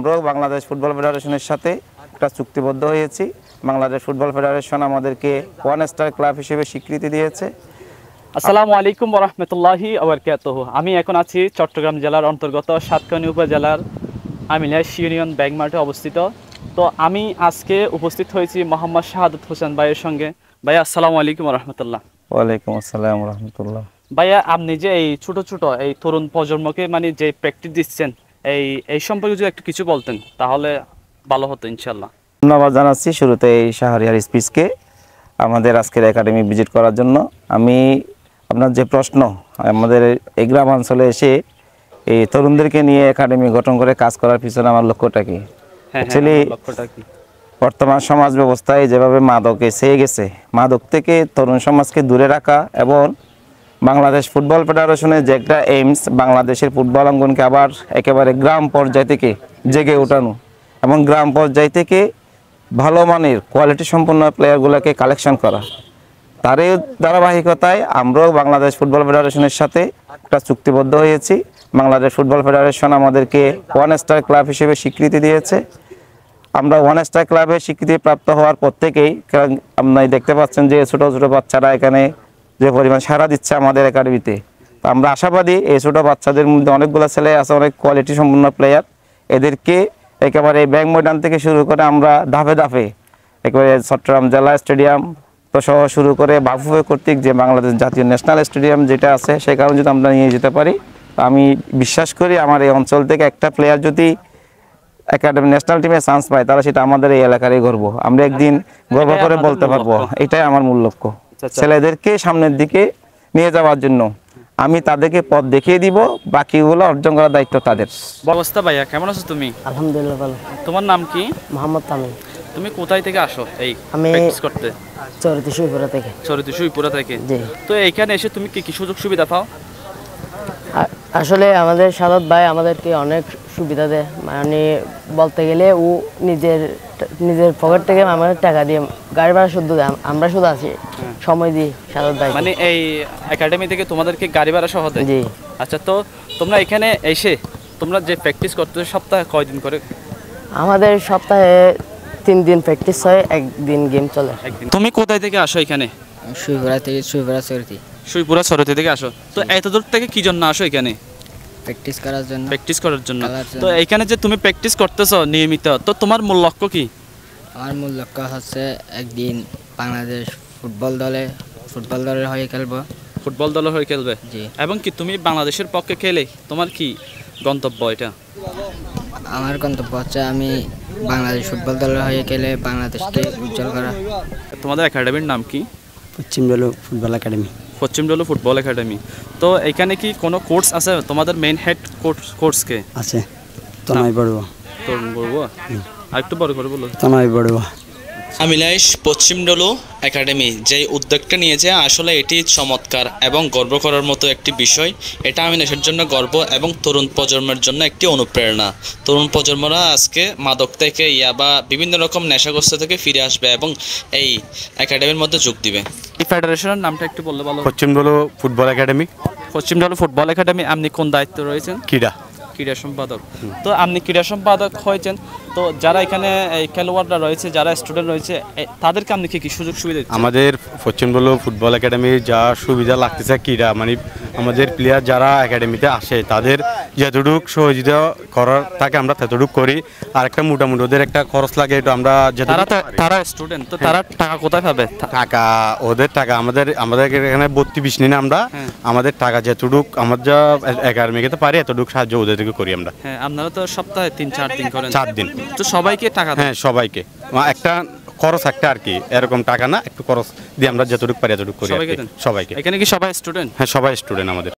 আমরাও বাংলাদেশ ফুটবল ফেডারেশনের সাথে একটা চুক্তিবদ্ধ হয়েছি। বাংলাদেশ ফুটবল ফেডারেশন আমাদেরকে 1 স্টার ক্লাব হিসেবে স্বীকৃতি দিয়েছে। আসসালামু আলাইকুম ওয়া রাহমাতুল্লাহি ওয়া বারাকাতুহু। আমি এখন আছি চট্টগ্রাম জেলার অন্তর্গত সাতকানিয়া উপজেলার আমিলাশ ইউনিয়ন ব্যাংক মাঠে অবস্থিত। তো আমি আজকে উপস্থিত হয়েছি মোহাম্মদ শাহাদাত হোসেন ভাইয়ের সঙ্গে। ভাইয়া আসসালামু আলাইকুম ওয়া রাহমাতুল্লাহ। ওয়ালাইকুম আসসালাম ওয়া রাহমাতুল্লাহ। ভাইয়া, আপনি যে এই ছোট ছোট এই তরুণ প্রজন্মকে মানে যে প্র্যাকটিস দিচ্ছেন, এই সম্পর্কে যদি একটু কিছু বলতেন তাহলে ভালো হতো ইনশাআল্লাহ। ধন্যবাদ জানাচ্ছি শুরুতে এই শাহরিয়ার স্পিচকে আমাদের আজকের একাডেমি ভিজিট করার জন্য। আমি আপনার যে প্রশ্ন, আমাদের এই গ্রামাঞ্চলে এসে এই তরুণদেরকে নিয়ে একাডেমি গঠন করে কাজ করার পিছনে আমার লক্ষ্যটা কি? অ্যাকচুয়ালি বর্তমান সমাজ ব্যবস্থায় যেভাবে মাদক এসে গেছে, মাদক থেকে তরুণ সমাজকে দূরে রাখা এবং বাংলাদেশ ফুটবল ফেডারেশনের যে একটা এইমস, বাংলাদেশের ফুটবল অঙ্গনকে আবার একেবারে গ্রাম পর্যায় থেকে জেগে ওঠানো এবং গ্রাম পর্যায় থেকে ভালো মানের কোয়ালিটি সম্পন্ন প্লেয়ারগুলোকে কালেকশন করা। তারই ধারাবাহিকতায় আমরাও বাংলাদেশ ফুটবল ফেডারেশনের সাথে একটা চুক্তিবদ্ধ হয়েছি। বাংলাদেশ ফুটবল ফেডারেশন আমাদেরকে 1 স্টার ক্লাব হিসেবে স্বীকৃতি দিয়েছে। আমরা 1 স্টার ক্লাবের স্বীকৃতি প্রাপ্ত হওয়ার পর থেকেই আপনারা দেখতে পাচ্ছেন যে ছোটো ছোটো বাচ্চারা এখানে যে পরিমাণ সাড়া দিচ্ছে আমাদের একাডেমিতে। তো আমরা আশাবাদী এই ছোটো বাচ্চাদের মধ্যে অনেকগুলো ছেলে আছে, অনেক কোয়ালিটি সম্পন্ন প্লেয়ার। এদেরকে একেবারে ব্যাংক ময়দান থেকে শুরু করে আমরা ধাপে ধাপে একেবারে চট্টগ্রাম জেলা স্টেডিয়াম তো সহ শুরু করে বাফুফে কর্তৃক যে বাংলাদেশ জাতীয় ন্যাশনাল স্টেডিয়াম যেটা আছে, সেই কারণে যদি আমরা নিয়ে যেতে পারি, আমি বিশ্বাস করি আমার এই অঞ্চল থেকে একটা প্লেয়ার যদি একাডেমি ন্যাশনাল টিমে চান্স পায় তাহলে সেটা আমাদের এই এলাকারই গর্ব। আমরা একদিন গর্ব করে বলতে পারবো এটাই আমার মূল লক্ষ্য। ছেলেদেরকে সামনের দিকে নিয়ে যাওয়ার জন্য আমি তাদেরকে পথ দেখিয়ে দিব, বাকিগুলো অর্জন করার দায়িত্ব তাদের। অবস্থা ভাইয়া, কেমন আছো তুমি? আলহামদুলিল্লাহ ভালো। তোমার নাম কি? মোহাম্মদ তামিম। তুমি কোথায় থেকে আসো এই আমি প্র্যাকটিস করতে? চরিতশুইপুরা থেকে। চরিতশুইপুরা থেকে। জি। তো এইখানে এসে তুমি কি সুযোগ সুবিধা পাও? আসলে আমাদের সাদাত ভাই আমাদেরকে অনেক সুবিধা দেয়, মানে বলতে গেলে ও নিজের পকেট থেকে আমাদের টাকা দিয়ে গাড়ি ভাড়া শুদ্ধ দেয়, আমরা শুধু আছি সময় দিই সাদাত ভাই। মানে এই একাডেমি থেকে তোমাদেরকে গাড়ি ভাড়া সহ দেয়? জি। আচ্ছা, তো তোমরা এখানে এসে তোমরা যে প্র্যাকটিস করতে সপ্তাহে কয়দিন করে? আমাদের সপ্তাহে 3 দিন প্র্যাকটিস হয়, একদিন গেম চলে। তুমি কোথায় থেকে আসো এখানে? শুইপুরা থেকে। সুইপুরা সরতি থেকে আসো। তো এত দূর থেকে কি জন্য আসো এখানে? প্র্যাকটিস করার জন্য। প্র্যাকটিস করার জন্য। তো এখানে যে তুমি প্র্যাকটিস করতেছো নিয়মিত, তো তোমার মূল লক্ষ্য কি? আমার মূল লক্ষ্য হচ্ছে একদিন বাংলাদেশ ফুটবল দলের হয়ে খেলবো। ফুটবল দলের হয়ে খেলবে? জি। এবং কি তুমি বাংলাদেশের পক্ষে খেলে তোমার কি গন্তব্য এটা? আমার গন্তব্য হচ্ছে আমি বাংলাদেশ ফুটবল দলের হয়ে খেলে বাংলাদেশকে উজ্জ্বল করা। তোমাদের একাডেমির নাম কি? পশ্চিম ডলু ফুটবল একাডেমি। পশ্চিম ডলু ফুটবল একাডেমি। তো এখানে কি কোনো কোর্স আছে? তোমাদের মেইন হেড কোর্স কে আছে? তনয় বড়ুয়া। তরুণ বড়ুয়া? আরেকটু বড় করে বলো। তনয় বড়ুয়া। আমিলাশ পশ্চিম ডলু একাডেমি যে উদ্যোগটা নিয়েছে আসলে এটি চমৎকার এবং গর্ব করার মতো একটি বিষয়। এটা আমিলাশের জন্য গর্ব এবং তরুণ প্রজন্মের জন্য একটি অনুপ্রেরণা। তরুণ প্রজন্মরা আজকে মাদক থেকে বা বিভিন্ন রকম নেশাগ্রস্ত থেকে ফিরে আসবে এবং এই একাডেমির মধ্যে যোগ দিবে। এই ফেডারেশনের নামটা একটু বললে ভালো। পশ্চিম ডলু ফুটবল একাডেমি। পশ্চিম ডলু ফুটবল একাডেমি। আপনি কোন দায়িত্ব রয়েছেন? ক্রীড়া সম্পাদক। তো আপনি ক্রীড়া সম্পাদক হয়েছেন, তো যারা এখানে এই খেলোয়াড়রা রয়েছে, যারা স্টুডেন্ট রয়েছে, তাদেরকে আপনি কি সুযোগ সুবিধা দিচ্ছেন? আমাদের পশ্চিম ডলু ফুটবল একাডেমির যা সুবিধা লাগতেছে ক্রীড়া মানে আমাদের প্লেয়ার যারা একাডেমিতে আসে তাদের যতটুকু সহযোগিতা করার থাকে আমরা ততটুকু করি। আর একটা মোটামুটি ওদের একটা খরচ লাগে, এটা আমরা তারা স্টুডেন্ট, তো তারা টাকা কোথায় পাবে? টাকা ওদের টাকা আমাদের এখানে ভর্তি বিষ নিই না আমরা। আমাদের টাকা যতটুকু আমার যা একাডেমিতে পারি এতটুকু সাহায্য ওদেরকে করি আমরা। হ্যাঁ, আপনারা তো সপ্তাহে 3-4 দিন করেন। 4 দিন। তো সবাইকে টাকা? হ্যাঁ, সবাইকে একটা খরচ একটা আর কি, এরকম টাকা না, একটু খরচ দিয়ে আমরা যতটুকু পারি এতটুকু করি সবাইকে। এখানে কি সবাই স্টুডেন্ট? হ্যাঁ, সবাই স্টুডেন্ট আমাদের।